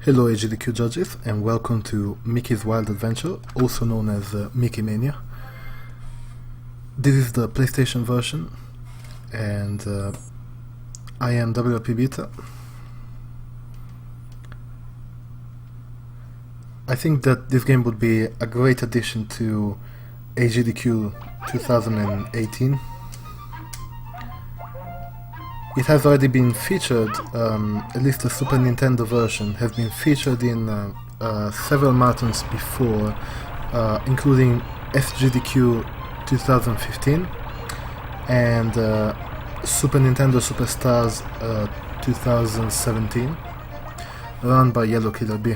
Hello AGDQ judges and welcome to Mickey's Wild Adventure, also known as Mickey Mania. This is the PlayStation version and I am WP Beta. I think that this game would be a great addition to AGDQ 2018. It has already been featured, at least the Super Nintendo version has been featured in several marathons before, including SGDQ 2015 and Super Nintendo Superstars 2017, run by Yellow Killer B.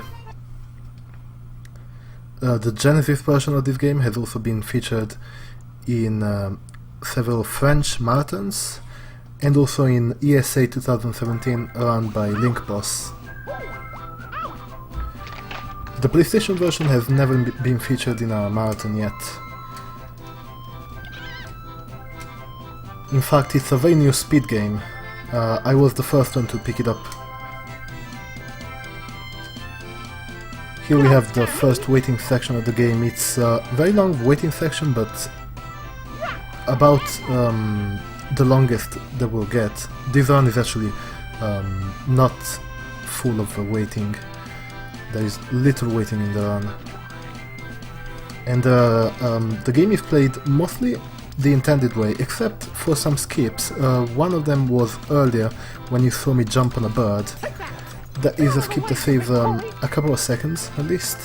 The Genesis version of this game has also been featured in several French marathons, and also in ESA 2017 run by Link Boss. The PlayStation version has never been featured in a marathon yet. In fact, it's a very new speed game. I was the first one to pick it up. Here we have the first waiting section of the game. It's a very long waiting section, but about the longest that we'll get. This run is actually not full of waiting. There is little waiting in the run. And the game is played mostly the intended way, except for some skips. One of them was earlier when you saw me jump on a bird. That is a skip that saves a couple of seconds at least.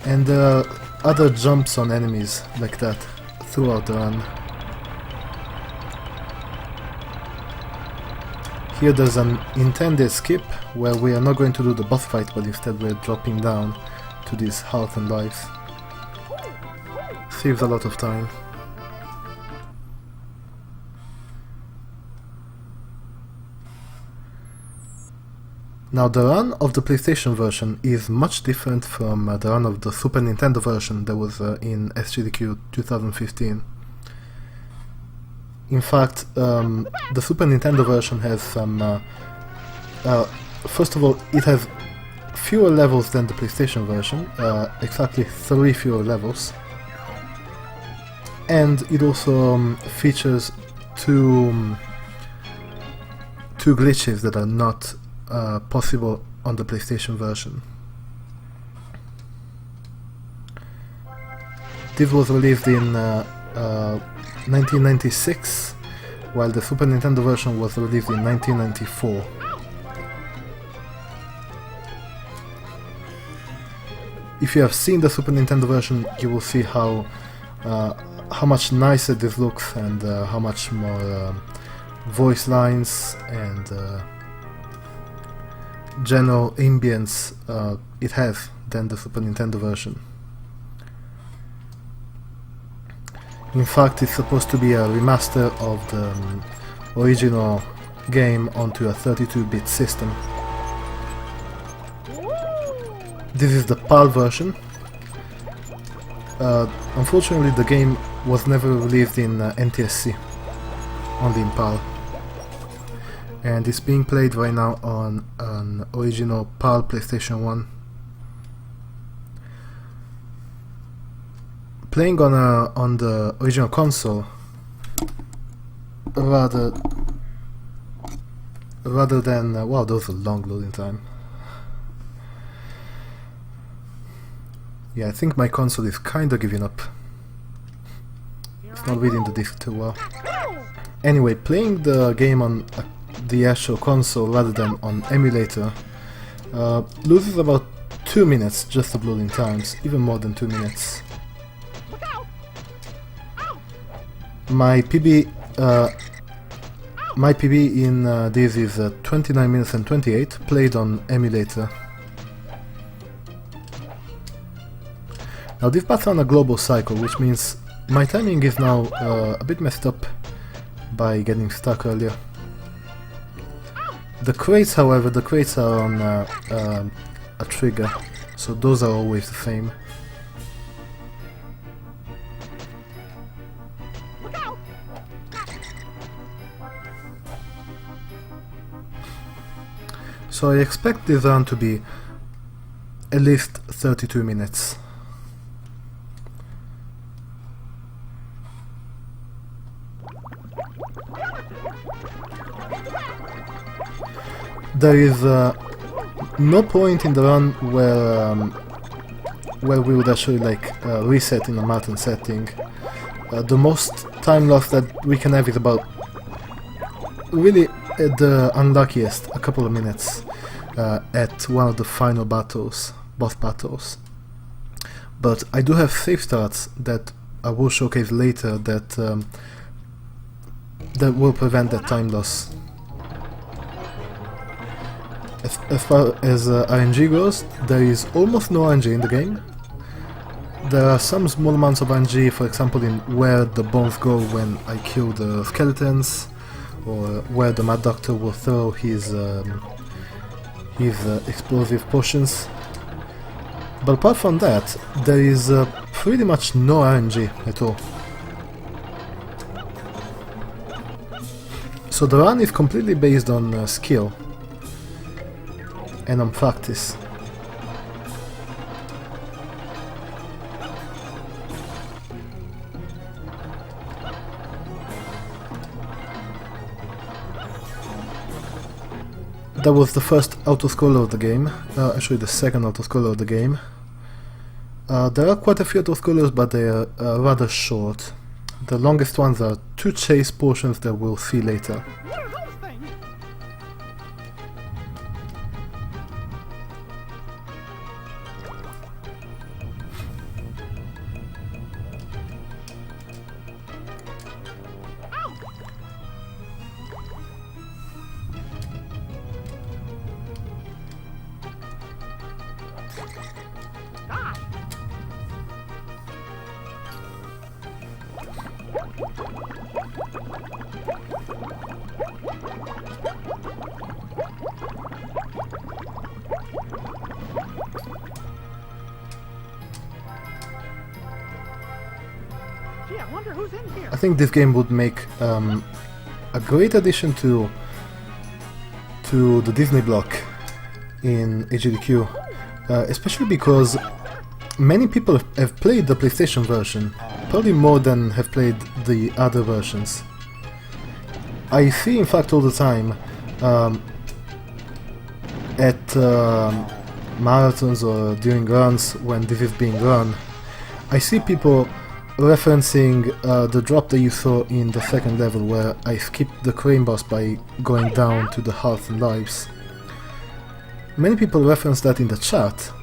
And other jumps on enemies like that throughout the run. Here there's an intended skip where we are not going to do the boss fight, but instead we're dropping down to this health and life. Saves a lot of time. Now the run of the PlayStation version is much different from the run of the Super Nintendo version that was in SGDQ 2015. In fact, the Super Nintendo version has some... first of all, it has fewer levels than the PlayStation version, exactly 3 fewer levels. And it also features two glitches that are not possible on the PlayStation version. This was released in 1996, while the Super Nintendo version was released in 1994. If you have seen the Super Nintendo version, you will see how much nicer this looks and how much more voice lines and general ambience it has than the Super Nintendo version. In fact, it's supposed to be a remaster of the original game onto a 32-bit system. This is the PAL version. Unfortunately, the game was never released in NTSC, only in PAL. And it's being played right now on an original PAL PlayStation 1. Playing on the original console, rather than wow, that was a long loading time. Yeah, I think my console is kinda giving up. It's not reading the disc too well. Anyway, playing the game on the actual console rather than on emulator loses about 2 minutes just of loading times, even more than 2 minutes. My PB in this is 29 minutes and 28, played on emulator. Now this paths on a global cycle, which means my timing is now a bit messed up by getting stuck earlier. The crates, however, are on a trigger, so those are always the same. So I expect this run to be at least 32 minutes. There is no point in the run where we would actually like reset in a mountain setting. The most time loss that we can have is about, really at the unluckiest, a couple of minutes at one of the final battles, boss battles. But I do have safe starts that I will showcase later that that will prevent that time loss. As far as RNG goes, there is almost no RNG in the game. There are some small amounts of RNG, for example in where the bombs go when I kill the skeletons, or where the Mad Doctor will throw his explosive potions. But apart from that, there is pretty much no RNG at all. So the run is completely based on skill and on practice. That was the first autoscroller of the game, actually the second autoscroller of the game. There are quite a few autoscrollers, but they are rather short. The longest ones are 2 chase portions that we'll see later. I think this game would make a great addition to the Disney block in AGDQ, especially because many people have played the PlayStation version, probably more than have played the other versions. I see in fact all the time at marathons or during runs when this is being run, I see people referencing the drop that you saw in the second level where I skipped the crane boss by going down to the hearts and lives. Many people reference that in the chat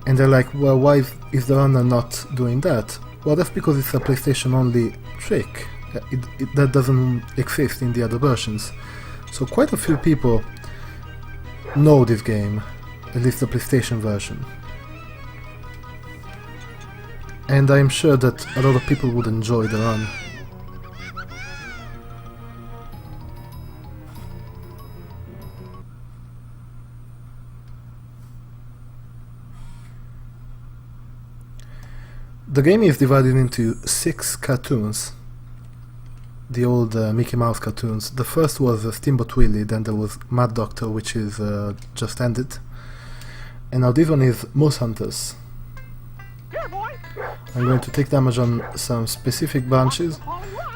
and they're like, well, why is the runner not doing that? Well, that's because it's a PlayStation only trick. That doesn't exist in the other versions. So quite a few people know this game, at least the PlayStation version. And I'm sure that a lot of people would enjoy the run. The game is divided into 6 cartoons. The old Mickey Mouse cartoons. The first was Steamboat Willie, then there was Mad Doctor, which is just ended. And now this one is Moose Hunters. I'm going to take damage on some specific branches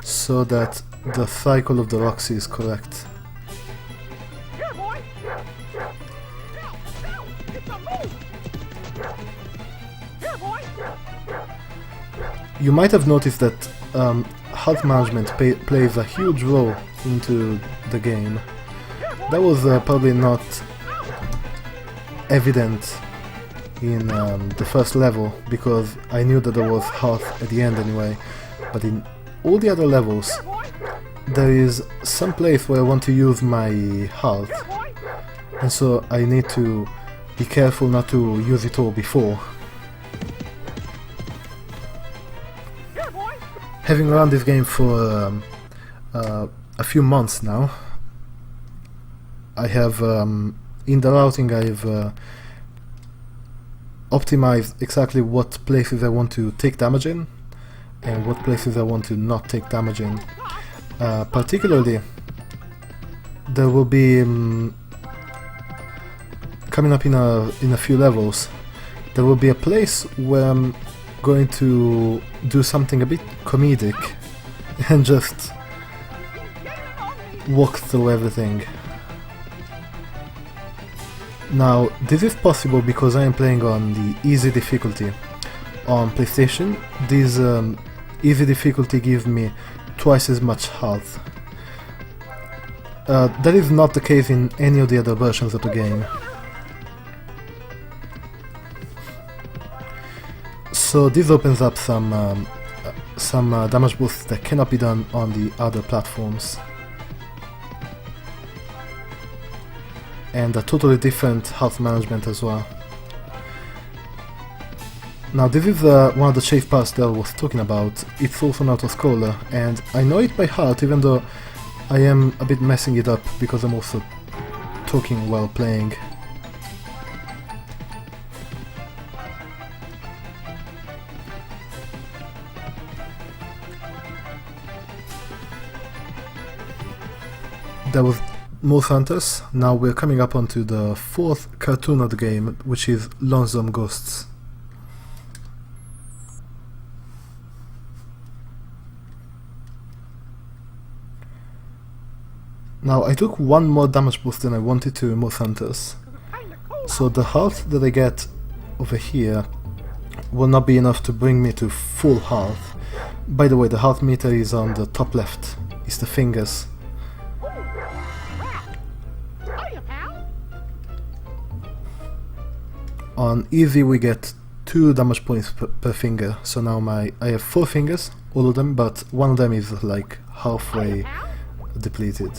so that the cycle of the Roxy is correct. You might have noticed that health management plays a huge role into the game. That was probably not evident in the first level, because I knew that there was health at the end anyway, but in all the other levels there is some place where I want to use my health, and so I need to be careful not to use it all before. Having run this game for a few months now, I have in the routing I've optimize exactly what places I want to take damage in and what places I want to not take damage in. Particularly, there will be coming up in a few levels, there will be a place where I'm going to do something a bit comedic and just walk through everything. Now, this is possible because I am playing on the easy difficulty. On PlayStation, this easy difficulty gives me twice as much health. That is not the case in any of the other versions of the game. So this opens up some damage boosts that cannot be done on the other platforms. And a totally different health management as well. Now this is one of the chase parts that I was talking about. It's also an auto-scroller, and I know it by heart, even though I am a bit messing it up because I'm also talking while playing. That was Most Hunters. Now we're coming up onto the fourth cartoon of the game, which is Lonesome Ghosts. Now I took one more damage boost than I wanted to in Most Hunters, so the health that I get over here will not be enough to bring me to full health. By the way, the health meter is on the top left, it's the fingers. On easy we get 2 damage points per finger, so now I have 4 fingers, all of them, but one of them is like halfway depleted.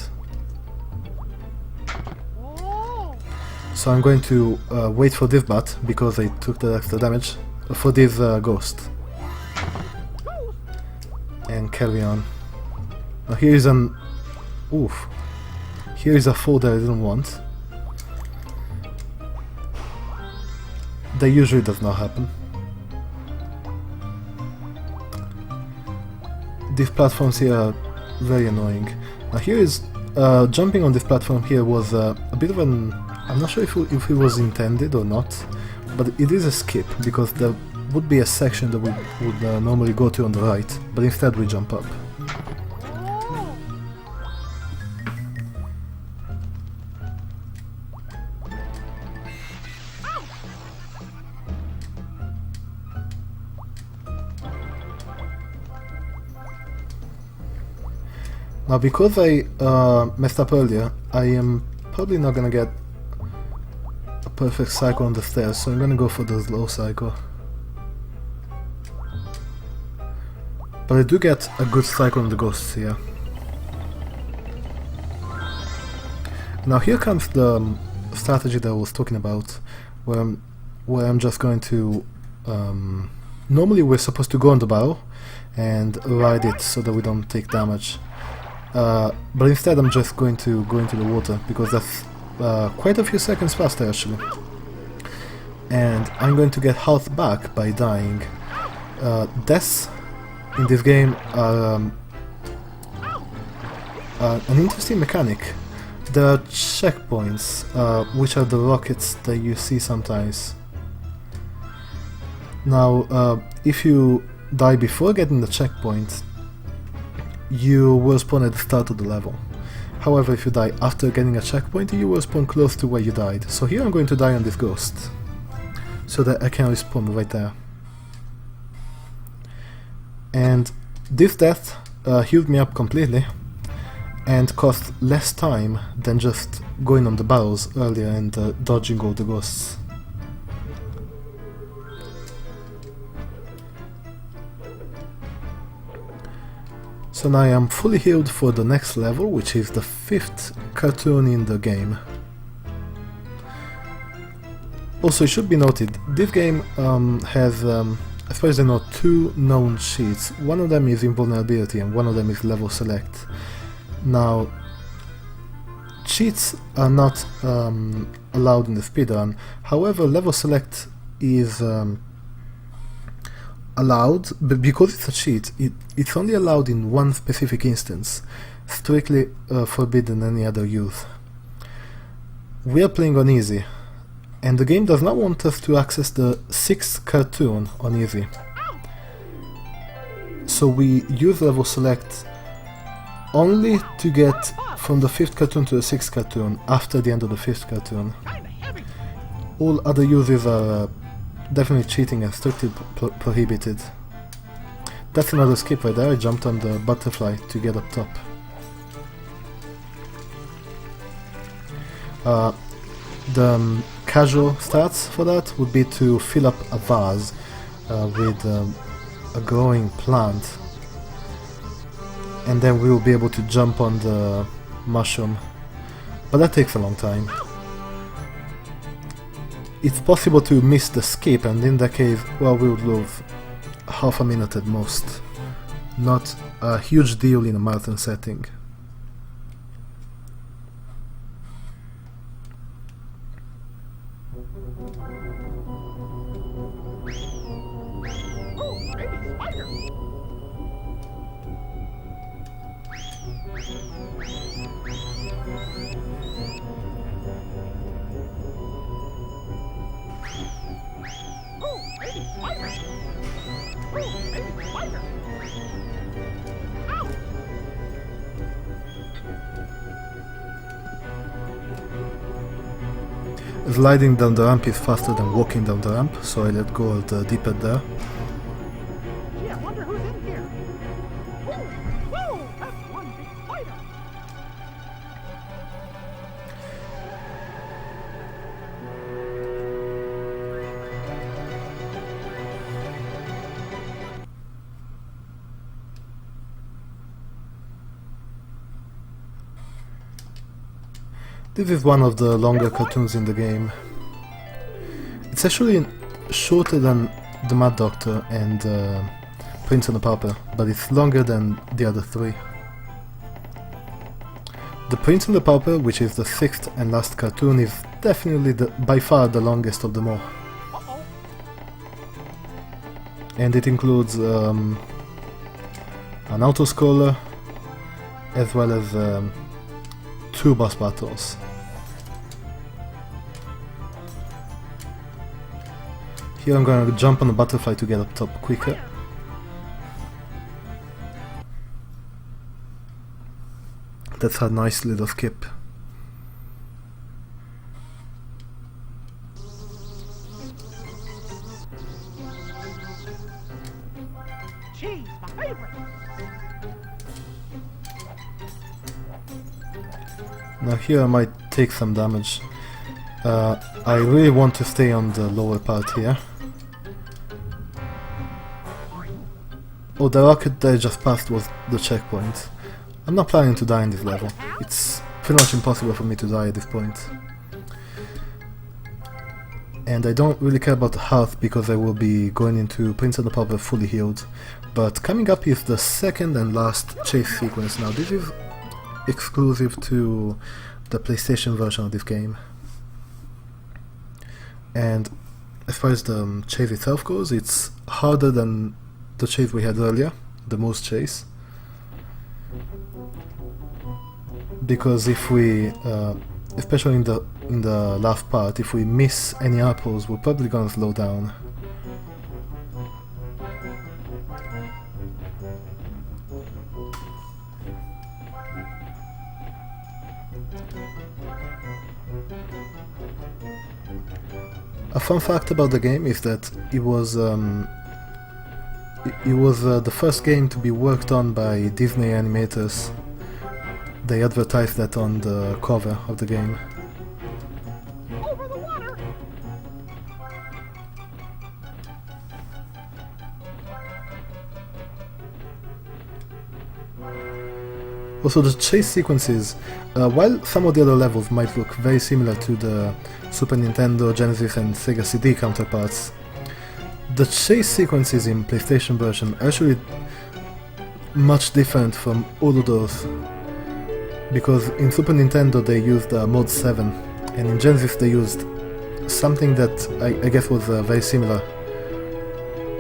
So I'm going to wait for this bat, because I took the extra damage, for this ghost. And carry on. Now here is an... oof. Here is a foe that I didn't want. That usually does not happen. These platforms here are very annoying. Now here is... jumping on this platform here was a bit of an... I'm not sure if it was intended or not, but it is a skip, because there would be a section that we would normally go to on the right, but instead we jump up. Now because I messed up earlier, I am probably not gonna get a perfect cycle on the stairs, so I'm gonna go for the slow cycle. But I do get a good cycle on the ghosts here. Now here comes the strategy that I was talking about, where I'm just going to... normally we're supposed to go on the barrel and ride it so that we don't take damage. But instead I'm just going to go into the water, because that's quite a few seconds faster actually. And I'm going to get health back by dying. Deaths in this game are an interesting mechanic. There are checkpoints, which are the rockets that you see sometimes. Now, if you die before getting the checkpoint, you will spawn at the start of the level. However, if you die after getting a checkpoint, you will spawn close to where you died. So here I'm going to die on this ghost, so that I can respawn right there. And this death healed me up completely, and cost less time than just going on the barrels earlier and dodging all the ghosts. So now I am fully healed for the next level, which is the 5th cartoon in the game. Also, it should be noted, this game has, as far as I know, 2 known cheats. One of them is invulnerability and one of them is level select. Now, cheats are not allowed in the speedrun, however level select is allowed, but because it's a cheat, it's only allowed in one specific instance, strictly forbidden any other use. We are playing on easy. And the game does not want us to access the 6th cartoon on easy. So we use level select only to get from the 5th cartoon to the 6th cartoon after the end of the 5th cartoon. All other uses are definitely cheating and strictly prohibited. That's another skip right there. I jumped on the butterfly to get up top. The casual stats for that would be to fill up a vase with a growing plant, and then we will be able to jump on the mushroom, but that takes a long time. It's possible to miss the skip, and in that case, well, we would lose half a minute at most. Not a huge deal in a marathon setting. Sliding down the ramp is faster than walking down the ramp, so I let go of the D-pad there. Gee, I wonder who's in here. Whoa, that's one big spider. This is one of the longer cartoons in the game. It's actually shorter than the Mad Doctor and Prince and the Pauper, but it's longer than the other three. The Prince and the Pauper, which is the 6th and last cartoon, is definitely by far the longest of them all. And it includes an auto-scroller as well as 2 boss battles. Here I'm going to jump on the butterfly to get up top quicker. That's a nice little skip. Cheese, my favorite. Now here I might take some damage. I really want to stay on the lower part here. Oh, the rocket that I just passed was the checkpoint. I'm not planning to die in this level. It's pretty much impossible for me to die at this point. And I don't really care about the health because I will be going into Prince and the Pauper fully healed. But coming up is the second and last chase sequence. Now this is exclusive to the PlayStation version of this game. And as far as the chase itself goes, it's harder than the chase we had earlier, the moose chase. Because if we, especially in the last part, if we miss any apples, we're probably gonna slow down. A fun fact about the game is that it was the first game to be worked on by Disney animators. They advertised that on the cover of the game. Over the water. Also, the chase sequences, while some of the other levels might look very similar to the Super Nintendo, Genesis and Sega CD counterparts, the chase sequences in PlayStation version are actually much different from all of those. Because in Super Nintendo they used Mode 7, and in Genesis they used something that I guess was very similar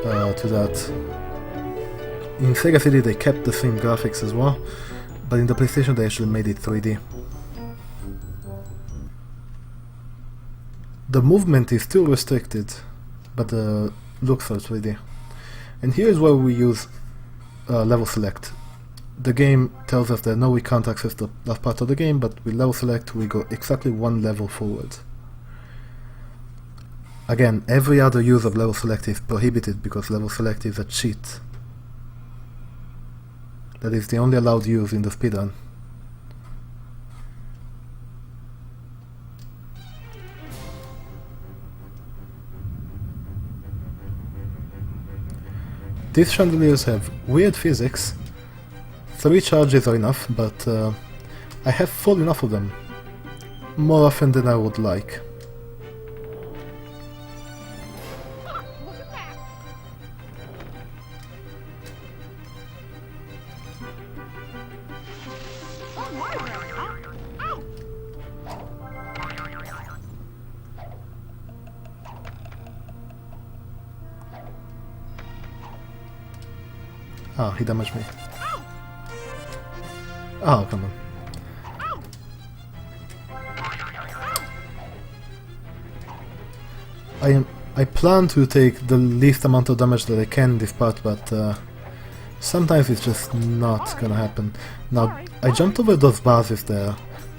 to that. In Sega CD they kept the same graphics as well, but in the PlayStation they actually made it 3D. the movement is still restricted, but the looks are 3D. And here's where we use level select. The game tells us that no, we can't access the last part of the game, but with level select we go exactly one level forward. Again, every other use of level select is prohibited because level select is a cheat. That is the only allowed use in the speedrun. These chandeliers have weird physics. 3 charges are enough, but I have fallen off of them more often than I would like. Look at that! Oh, library, huh? Ow! Ah, he damaged me. Oh, come on. I plan to take the least amount of damage that I can in this part, but sometimes it's just not gonna happen. Now, I jumped over those vases there.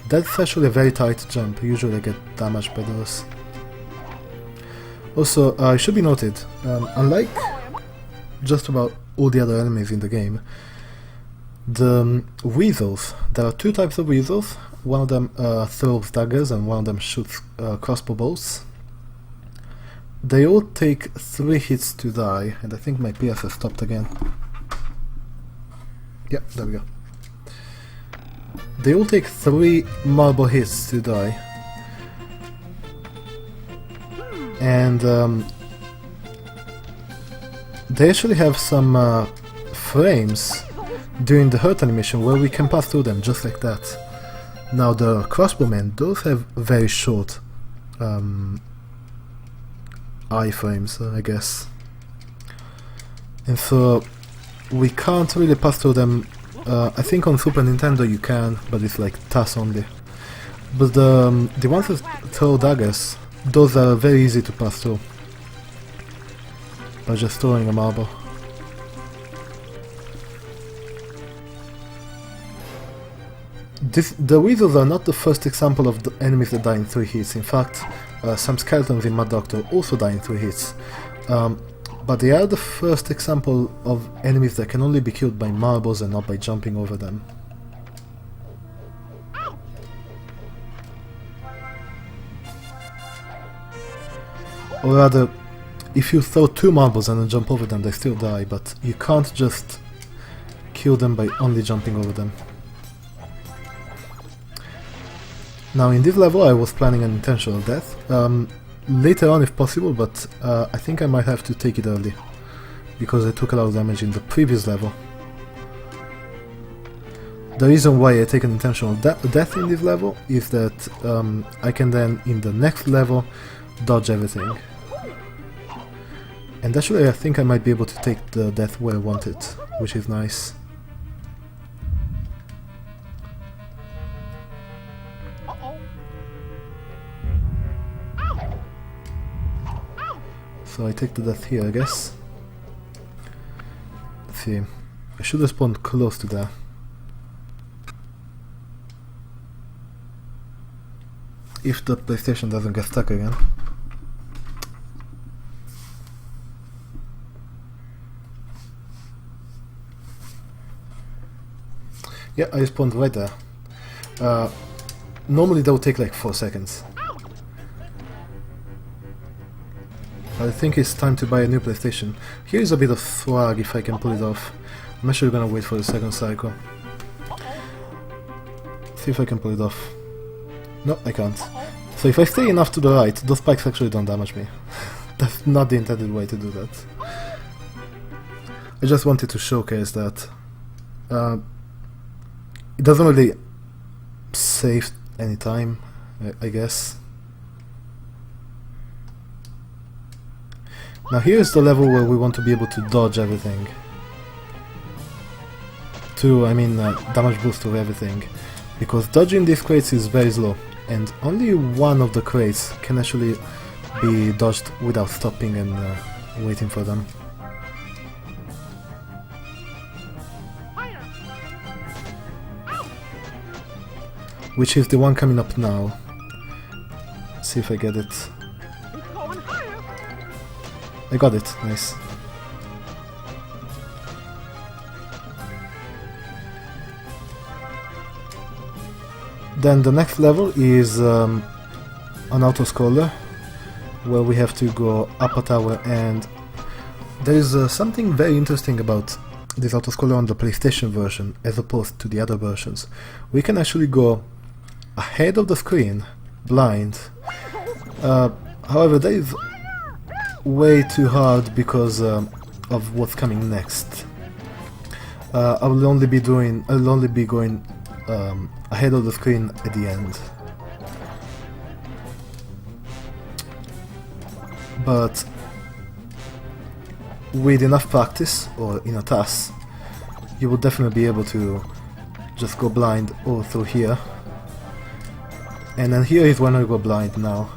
That's actually a very tight jump. Usually I get damaged by those. Also, it should be noted, unlike just about all the other enemies in the game, the weasels, there are 2 types of weasels. One of them throws daggers and one of them shoots crossbow bolts. They all take 3 hits to die, and I think my PS has stopped again. Yeah, there we go. They all take 3 marble hits to die. And they actually have some frames during the hurt animation where we can pass through them just like that. Now the crossbowmen, those have very short iframes, I guess. And so we can't really pass through them. I think on Super Nintendo you can, but it's like TAS only. But the ones that throw daggers, those are very easy to pass through by just throwing a marble. The weasels are not the first example of the enemies that die in 3 hits. In fact, some skeletons in Mad Doctor also die in 3 hits. But they are the first example of enemies that can only be killed by marbles and not by jumping over them. Or rather, if you throw 2 marbles and then jump over them, they still die, but you can't just kill them by only jumping over them. Now in this level I was planning an intentional death, later on if possible, but I think I might have to take it early, because I took a lot of damage in the previous level. The reason why I take an intentional death in this level is that I can then, in the next level, dodge everything. And actually I think I might be able to take the death where I want it, which is nice. So I take the death here, I guess. Let's see. I should have spawned close to there. If the PlayStation doesn't get stuck again. Yeah, I spawned right there. Normally that would take like 4 seconds. I think it's time to buy a new PlayStation. Here's a bit of swag if I can pull it off. I'm actually gonna wait for the second cycle. See if I can pull it off. No, I can't. So if I stay enough to the right, those spikes actually don't damage me. That's not the intended way to do that. I just wanted to showcase that. It doesn't really save any time, I guess. Now here's the level where we want to be able to dodge everything. Damage boost to everything. Because dodging these crates is very slow. and only one of the crates can actually be dodged without stopping and waiting for them. Higher. Ow. Which is the one coming up now. See if I get it. It's going higher. I got it, nice. Then the next level is an auto-scroller, where we have to go up a tower, and there is something very interesting about this auto-scroller on the PlayStation version as opposed to the other versions. We can actually go ahead of the screen, blind. However, that is way too hard because of what's coming next. I'll only be going ahead of the screen at the end. But with enough practice, or in a task, you will definitely be able to just go blind all through here. And then here is when I go blind now.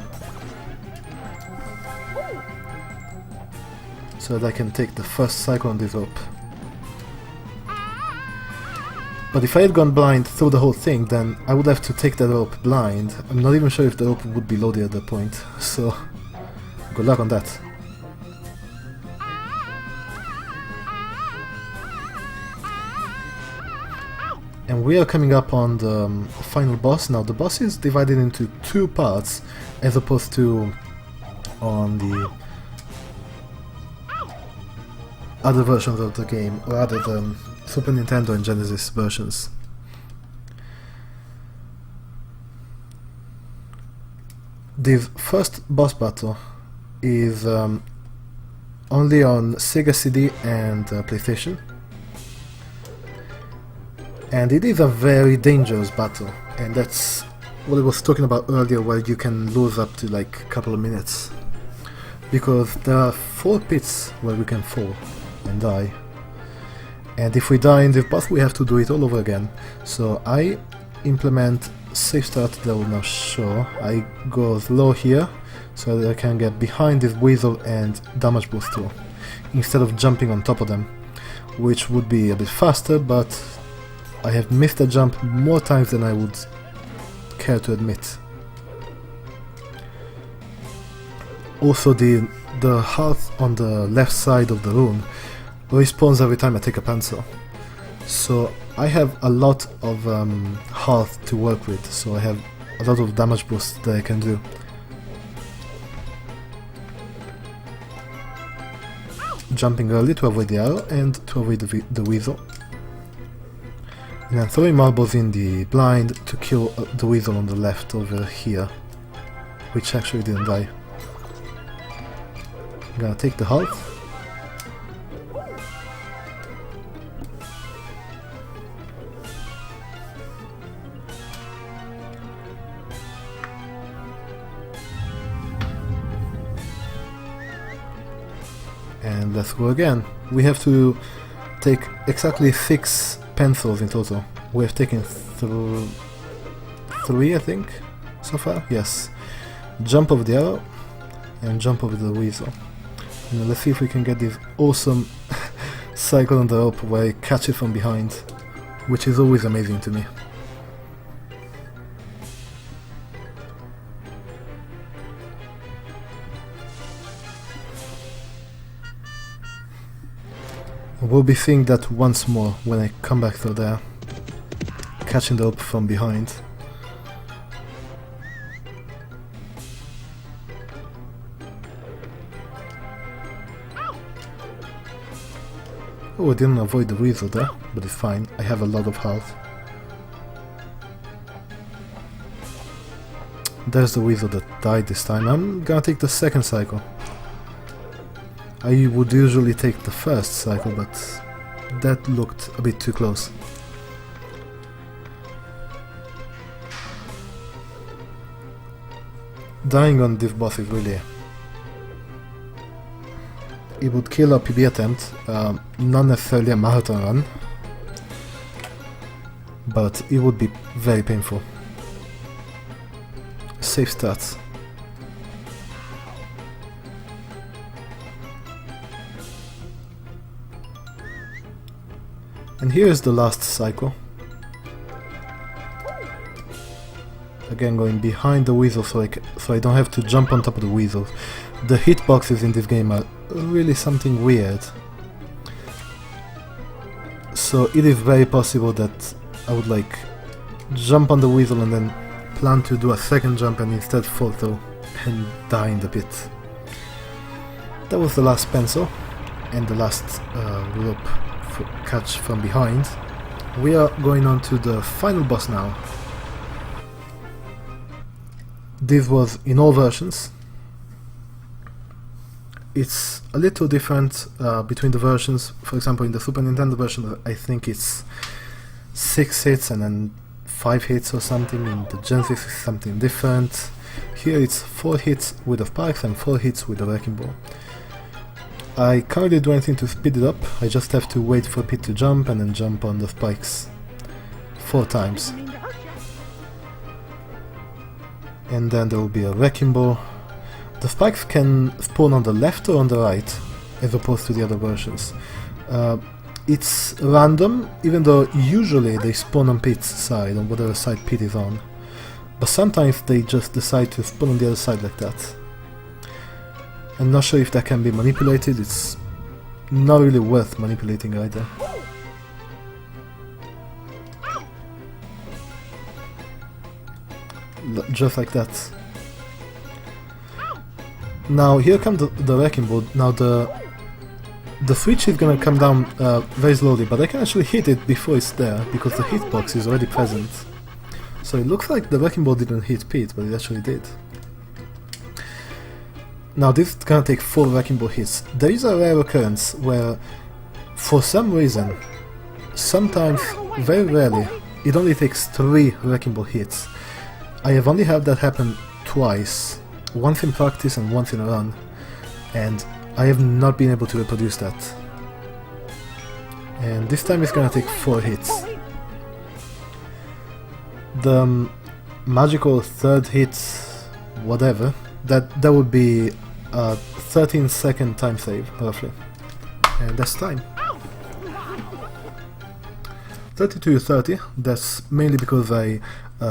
So that I can take the first cycle on this rope. But if I had gone blind through the whole thing, then I would have to take that rope blind. I'm not even sure if the rope would be loaded at that point, so good luck on that. And we are coming up on the final boss. Now the boss is divided into two parts as opposed to on the other versions of the game, or other than Super Nintendo and Genesis versions. This first boss battle is only on Sega CD and PlayStation, and it is a very dangerous battle, and that's what I was talking about earlier, where you can lose up to like a couple of minutes, because there are 4 pits where we can fall and die. And if we die in this boss, we have to do it all over again. So I implement safe start that will now show. I go low here so that I can get behind this weasel and damage boost too, instead of jumping on top of them, which would be a bit faster, but I have missed a jump more times than I would care to admit. Also, the health on the left side of the room respawns every time I take a pencil, so I have a lot of health to work with, so I have a lot of damage boost that I can do. Jumping early to avoid the arrow and to avoid the weasel, and then throwing marbles in the blind to kill the weasel on the left over here, which actually didn't die. I'm gonna take the health. And let's go again. We have to take exactly 6 pencils in total. We have taken 3, I think, so far. Yes. Jump over the arrow and jump over the weasel. And let's see if we can get this awesome cycle on the rope where I catch it from behind, which is always amazing to me. We'll be seeing that once more when I come back through there, catching the rope from behind. Oh, I didn't avoid the weasel there, but it's fine, I have a lot of health. There's the weasel that died this time. I'm gonna take the second cycle. I would usually take the first cycle, but that looked a bit too close. Dying on this boss is really... It would kill a PB attempt, not necessarily a marathon run, but it would be very painful. safe start. And here is the last cycle. Again, going behind the weasel so I don't have to jump on top of the weasel. The hitboxes in this game are really something weird. So it is very possible that I would like jump on the weasel and then plan to do a second jump and instead fall through and die in the pit. That was the last pencil and the last rope catch from behind. We are going on to the final boss now. This was in all versions. It's a little different between the versions. For example, in the Super Nintendo version I think it's 6 hits and then 5 hits or something. In the Genesis it's something different. Here it's 4 hits with the spikes and 4 hits with the wrecking ball. I can't really do anything to speed it up, I just have to wait for Pete to jump and then jump on the spikes 4 times. And then there will be a wrecking ball. The spikes can spawn on the left or on the right, as opposed to the other versions. It's random, even though usually they spawn on Pete's side, on whatever side Pete is on. But sometimes they just decide to spawn on the other side like that. I'm not sure if that can be manipulated, it's not really worth manipulating either. Just like that. Now here comes the wrecking ball. Now the switch is gonna come down very slowly, but I can actually hit it before it's there because the hitbox is already present. So it looks like the wrecking ball didn't hit Pete, but it actually did. Now this is gonna take 4 wrecking ball hits. There is a rare occurrence where, for some reason, sometimes, very rarely, it only takes 3 wrecking ball hits. I have only had that happen twice, once in practice and once in a run, and I have not been able to reproduce that. And this time it's gonna take 4 hits. The magical 3rd hit, whatever, that would be a 13-second time save, roughly. And that's time. 30-30, that's mainly because I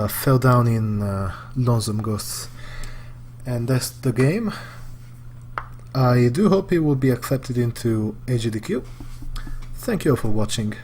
fell down in Lonesome Ghosts. And that's the game. I do hope it will be accepted into AGDQ. Thank you all for watching.